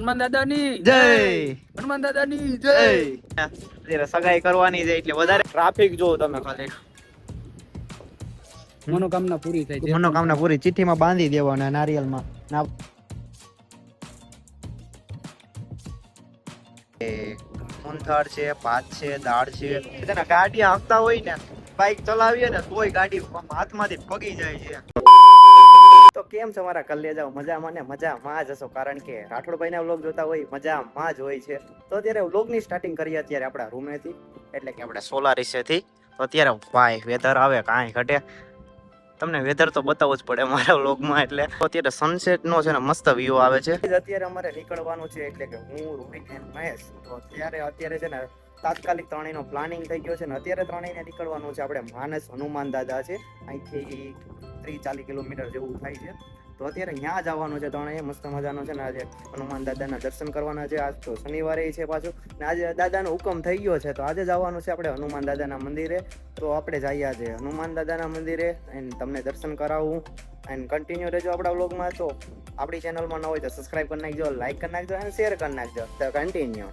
હનુમાન દાદાની જય. હનુમાન દાદાની જય. અત્યારે સગાઈ કરવાની છે એટલે વધારે ટ્રાફિક જો તમે ખાલી મનોકામના પૂરી થાય છે. મનોકામના પૂરી ચિઠ્ઠીમાં બાંધી દેવાના નારિયેળમાં ના મૂંગફળ છે, ભાત છે, દાળ છે. તેના ગાડી હાંકતા હોય ને, બાઇક ચલાવીએ ને તોય ગાડી હાથમાંથી પગી જાય છે. તો કેમ છે મારા કલ્યાજાઓ? મજામાં ને મજામાં જ હશો, કારણ કે રાઠોડભાઈ ના વ્લોગ જોતા હોય મજામાં જ હોય છે. તો અત્યારે વ્લોગ ની સ્ટાર્ટિંગ કરીએ અત્યારે આપણા રૂમેથી, એટલે કે આપણે સોલારીસેથી. તો અત્યારે ભાઈ વેધર આવે કાંઈ ઘટે, તમને વેધર તો બતાવવું જ પડે મારા વ્લોગમાં. એટલે અત્યારે સનસેટ નો છે ને મસ્ત વ્યૂ આવે છે. અત્યારે અમારે નીકળવાનું છે, એટલે કે હું, રોહિત અને મહેશ. તો અત્યારે છે ને તાત્કાલિક ત્રણેયનો પ્લાનિંગ થઈ ગયો છે ને અત્યારે ત્રણેયને નીકળવાનું છે. આપણે માનસ હનુમાન દાદા છે, અહીંથી 30-40 કિલોમીટર જેવું થાય છે. તો અત્યારે ત્યાં જવાનું છે ત્રણેય. મસ્ત મજાનો છે ને આજે હનુમાન દાદાના દર્શન કરવાના છે. આજ તો શનિવારે છે પાછું, ને આજે દાદાનો હુકમ થઈ ગયો છે, તો આજે જવાનું છે આપણે હનુમાન દાદાના મંદિરે. તો આપણે જઈએ આજે હનુમાન દાદાના મંદિરે, એન્ડ તમને દર્શન કરાવું. એન્ડ કન્ટિન્યુ રહેજો આપણા વ્લોગમાં. તો આપણી ચેનલમાં ન હોય તો સબસ્ક્રાઇબ કરી નાખજો, લાઈક કરી નાખજો અને શેર કરી નાખજો. તો કન્ટિન્યુ.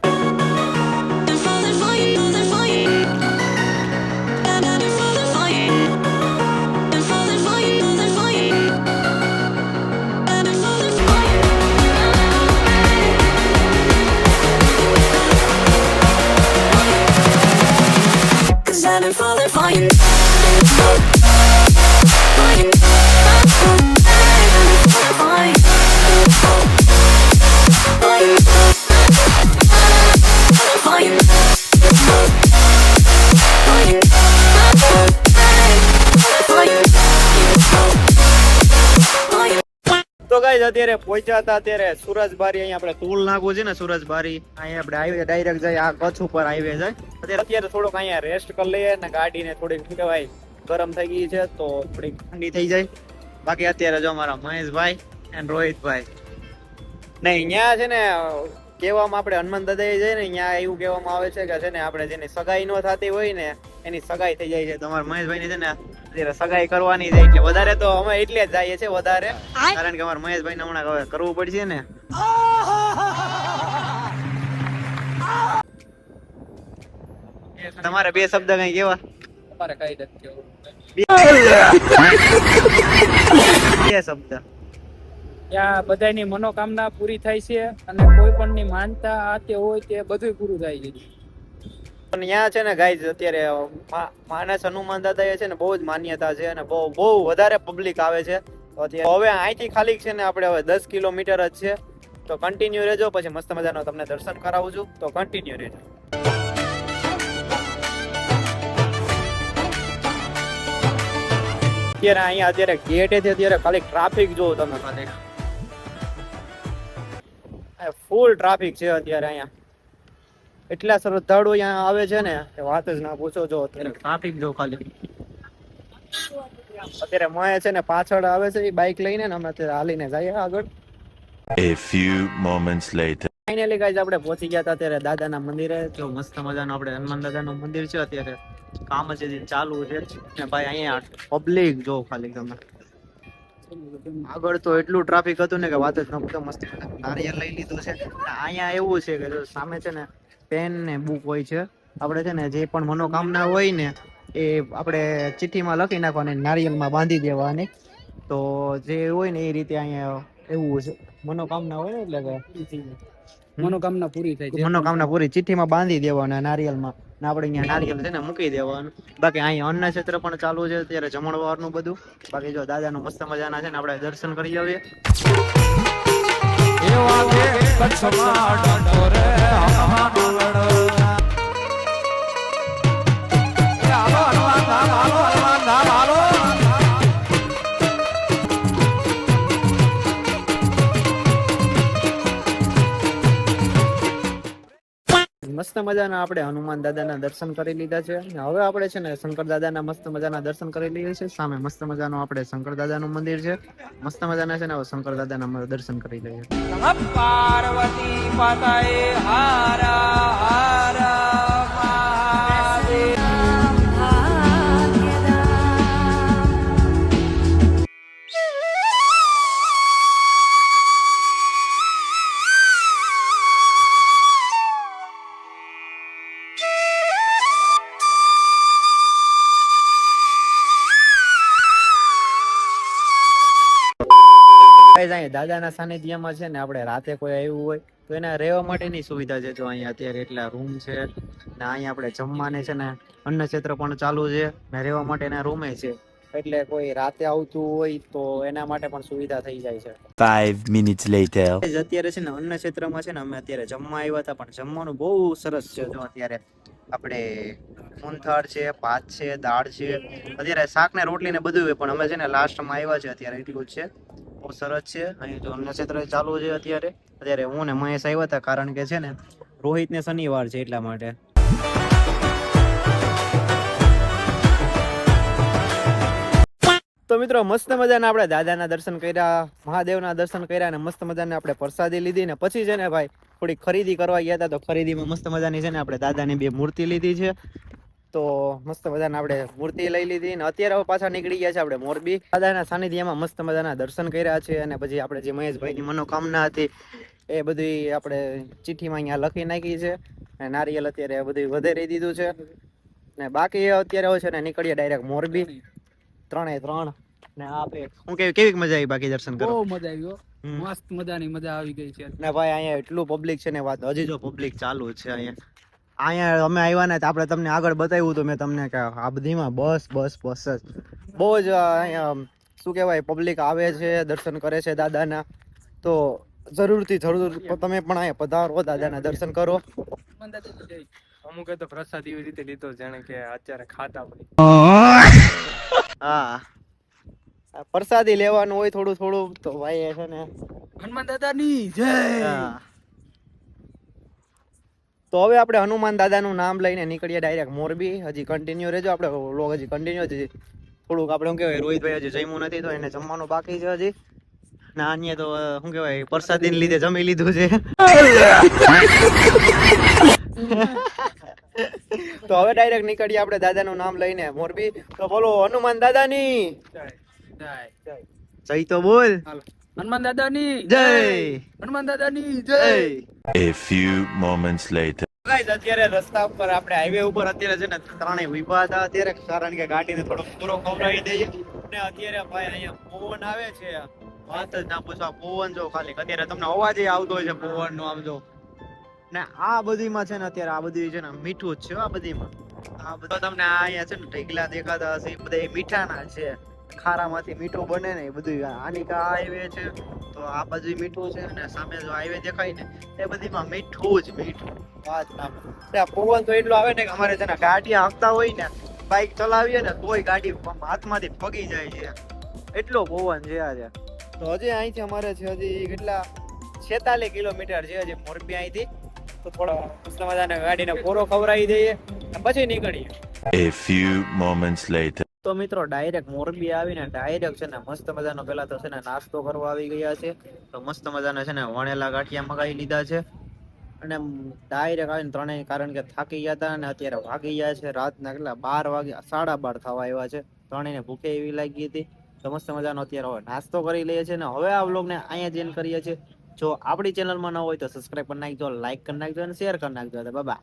તો ગાઈસ અત્યારે પહોંચ્યા હતા અત્યારે સુરજબારી. અહીંયા આપણે ટોલ નાખવું છે ને સુરજબારી, અહીંયા આપણે હાઈવે ડાયરેક્ટ જાય, આ કચ્છ ઉપર હાઈવે જાય. અત્યારે થોડોક અહીંયા રેસ્ટ કરી લઈએ ને ગાડીને થોડીક શું કહેવાય ગરમ થઈ ગઈ છે તો થોડીક ઠંડી થઈ જાય. બાકી અત્યારે જો અમારા મહેશભાઈ અને રોહિતભાઈ નહીં ત્યાં છે ને કહેવામાં, આપણે હનુમાન દાદા જાય ને ત્યાં એવું કહેવામાં આવે છે કે છે ને આપણે જેની સગાઈ ન થતી હોય ને એની સગાઈ થઈ જાય છે. તો અમારા મહેશભાઈ ની છે ને અત્યારે સગાઈ કરવાની છે, એટલે વધારે તો અમે એટલે જ જઈએ છીએ વધારે, કારણ કે અમારા મહેશભાઈ ને હમણાં હવે કરવું પડશે ને. તમારે બે શબ્દ કઈ કેવા? તમારે કઈ નથી બે શબ્દ. ત્યાં બધાની મનોકામના પૂરી થાય છે, અને કોઈ પણ ની માનતા આ તે હોય તે બધું પૂરું થાય છે. પણ ત્યાં છે ને ગાઈઝ અત્યારે માનસ હનુમાન દાદા એ છે ને બહુ જ માન્યતા છે, અને બહુ વધારે પબ્લિક આવે છે. હવે અહીંથી ખાલી છે ને આપણે હવે 10 કિલોમીટર જ છે. તો કન્ટિન્યુ રહેજો, પછી મસ્ત મજાનો તમને દર્શન કરાવું છું. તો કન્ટિન્યુ રહેજો. અત્યારે અહીંયા અત્યારે ગેટે છે, અત્યારે ખાલી ટ્રાફિક જોવો તમે, ખાલી ફૂલ ટ્રાફિક છે અત્યારે અહીંયા. એટલા શ્રદ્ધાળુ અહીંયા આવે છે ને કે વાત જ ના પૂછો. જો અત્યારે ટ્રાફિક જો ખાલી. અત્યારે મોય છે ને પાછળ આવે છે એ બાઇક લઈને, ને અમે અત્યારે હાલીને જઈએ આગળ. A few moments later. Finally guys આપણે પહોંચી ગયા હતા અત્યારે દાદાના મંદિરે. જો મસ્ત મજાનું આપણે હનુમાન દાદાનું મંદિર છે. અત્યારે કામ જ ચાલુ છે ને ભાઈ. અહીંયા પબ્લિક જો ખાલી તમે. આગળ તો એટલું ટ્રાફિક હતું ને કે વાત જ ન પૂછો. મસ્ત નારિયેળ લઈ લીધું છે. અહીંયા એવું છે કે જો સામે છે ને પેન ને બુક હોય છે. આપણે છે ને જે પણ મનોકામના હોય ને એ આપણે ચિઠ્ઠીમાં લખી નાખવાની, નારિયેળમાં બાંધી દેવાની. તો જે હોય ને એ રીતે અહીંયા એવું છે. મનોકામના હોય ને એટલે કે મનોકામના પૂરી થાય છે. મનોકામના પૂરી ચિઠ્ઠીમાં બાંધી દેવાના નારિયેળમાં, ને આપણે અહીંયા નારિયેળ છે ને મૂકી દેવાનું. બાકી અહીંયા અન્ન ક્ષેત્ર પણ ચાલુ છે અત્યારે, જમણવારનું બધું. બાકી જો દાદાનું મસ્ત મજાના છે ને આપણે દર્શન કરી આવીએ. મસ્ત મજાના આપણે હનુમાન દાદાના દર્શન કરી લીધા છે. હવે આપણે છે ને શંકર દાદાના મસ્ત મજાના દર્શન કરી લઈએ છીએ. સામે મસ્ત મજાનું આપણે શંકર દાદાનું મંદિર છે. મસ્ત મજાના છે ને હવે શંકર દાદાના દર્શન કરી લઈએ. પાર્વતી માતાએ હારા હારા મહાદેવ. ગાઈઝ અહીં દાદાના સાનિધ્યમાં છે ને આપણે રાતે કોઈ આવ્યું હોય તો એના રહેવા માટેની સુવિધા છે. જો અહીંયા અત્યારે એટલા રૂમ છે ને અહીંયા આપણે જમવાને છે ને અન્ન ક્ષેત્ર પણ ચાલુ છે ને રહેવા માટેના રૂમે છે. એટલે કોઈ રાતે આવતું હોય તો એના માટે પણ સુવિધા થઈ જાય છે. 5 minutes later. અત્યારે છે ને અન્ન ક્ષેત્રમાં છે ને અમે અત્યારે જમવા આવ્યા હતા, પણ જમવાનું બહુ સરસ છે. જો અત્યારે આપણે મૂંગથાળ છે, ભાત છે, દાળ છે, અત્યારે શાક ને રોટલી ને બધું હોય, પણ અમે છે ને લાસ્ટમાં આવ્યા છે અત્યારે એટલું જ છે. બહુ સરસ છે. અહીં જો અન્ન ક્ષેત્ર ચાલુ છે અત્યારે હું ને મહેશ આવ્યા હતા, કારણ કે છે ને રોહિત ને શનિવાર છે એટલા માટે. તો મિત્રો મસ્ત મજાના આપણે દાદાના દર્શન કર્યા, મહાદેવના દર્શન કર્યા અને મસ્ત મજાને આપણે પ્રસાદી લીધી ને પછી છે ને ભાઈ થોડી ખરીદી કરવા ગયા હતા. તો ખરીદીમાં મસ્ત મજાની છે ને આપણે દાદાની 2 મૂર્તિ લીધી છે. તો મસ્ત મજાના આપણે મૂર્તિ લઈ લીધી ને અત્યારે હવે પાછા નીકળી ગયા છે આપણે મોરબી. દાદાના સાનિધ્યમાં મસ્ત મજાના દર્શન કર્યા છે અને પછી આપણે જે મહેશભાઈની મનોકામના હતી એ બધી આપણે ચિઠ્ઠીમાં અહીંયા લખી નાખી છે અને નારિયેલ અત્યારે બધું વધારી દીધું છે ને બાકી અત્યારે હવે છે ને નીકળીએ ડાયરેક્ટ મોરબી 3 ને આપે હું કેવી મજા આવી બાકી દર્શન કરો? બહુ મજા આવી હો. મસ્ત મજાની મજા આવી ગઈ છે ને ભાઈ અહીંયા એટલું પબ્લિક છે ને વાત હજી જો પબ્લિક ચાલુ છે અહીંયા અમે આવ્યા ને તો આપણે તમને આગળ બતાવ્યું તો મેં તમને કે આ બધીમાં બસ જ બહુ જ અહીંયા શું કહેવાય પબ્લિક આવે છે, દર્શન કરે છે દાદાના. તો જરૂર તમે પણ અહીંયા પધારો, દાદાના દર્શન કરો. અમુકે તો પ્રસાદ એવી રીતે લીધો જાણે કે અત્યારે ખાતા હોય. હા પ્રસાદી લેવાનું હોય થોડું તો ભાઈ છે ને હનુમાન દાદાની જય. હા. તો હવે આપણે હનુમાન દાદાનું નામ લઈને નીકળીએ ડાયરેક્ટ મોરબી. હજી કન્ટિન્યુ રહેજો, આપણે વ્લોગ હજી કન્ટિન્યુ છે. થોડુંક આપણે શું કહેવાય રોહિતભાઈ હજી જમ્યું નથી તો એને જમવાનું બાકી છે હજી. ના અન્ય તો શું કહેવાય પ્રસાદીને લીધે જમી લીધું છે. તો હવે ડાયરેક્ટ નીકળીએ આપણે દાદાનું નામ લઈને મોરબી. તો બોલો હનુમાન દાદાની જય. તો બોલ હનુમાન દાદાની જય. હનુમાન દાદાની જય. A few moments later. Guys અત્યારે રસ્તા ઉપર આપણે હાઈવે ઉપર અત્યારે છે ને ત્રણેય ઉભા હતા અત્યારે, કારણ કે ગાડીને થોડો પૂરો ખવડાવી દઈએ. ને અત્યારે ભાઈ અહીંયા પવન આવે છે, વાત જ ના પૂછો. પવન જો ખાલી અત્યારે તમને અવાજ આવતો હોય છે પવન નો. આમ જો ને આ બધીમાં છે ને અત્યારે આ બધી છે ને મીઠું જ છે. આ બધીમાં આ બધું તમને અહીંયા છે ને ઢેગલા દેખાતા હશે, એ બધા મીઠાના છે. ખારામાંથી મીઠું બને ને એ બધું આની કા હાઈવે છે તો આ બધું મીઠું છે અને સામે જો હાઈવે દેખાય ને એ બધીમાં મીઠું જ મીઠું. વાત ના પવન તો એટલો આવે ને કે અમારે છે ને ગાડી હાંકતા હોય ને, બાઇક ચલાવીએ ને તોય ગાડી હાથમાંથી પગી જાય છે, એટલો પવન છે આજે. તો હજી અહીંથી અમારે છે હજી કેટલા 46 કિલોમીટર છે હજી મોરબી અહીંથી. તો થોડો મસ્ત મજાના ગાડીને પૂરો ખવડાવી દઈએ પછી નીકળીએ. A few moments later. તો મિત્રો ડાયરેક્ટ મોરબી આવીને ડાયરેક્ટ છે ને મસ્ત મજાનો પેલા તો છે ને નાસ્તો કરવા આવી ગયા છે. તો મસ્ત મજાના છે ને વણેલા ગાંઠિયા મગાવી લીધા છે અને ડાયરેક્ટ આવીને ત્રણેય, કારણ કે થાકી ગયા હતા અને અત્યારે વાગી ગયા છે રાતના કેટલા 12 વાગ્યા, 12:30 થવા આવ્યા છે. ત્રણેયને ભૂખે એવી લાગી હતી. તો મસ્ત મજાનો અત્યારે હવે નાસ્તો કરી લઈએ છીએ ને હવે આ વ્લોગને અહીંયા જ એન્ડ કરીએ છીએ. જો આપણી ચેનલમાં ન હોય તો સબસ્ક્રાઇબ કરી નાખજો, લાઈક કરી નાખજો અને શેર કરી નાખજો. બાય.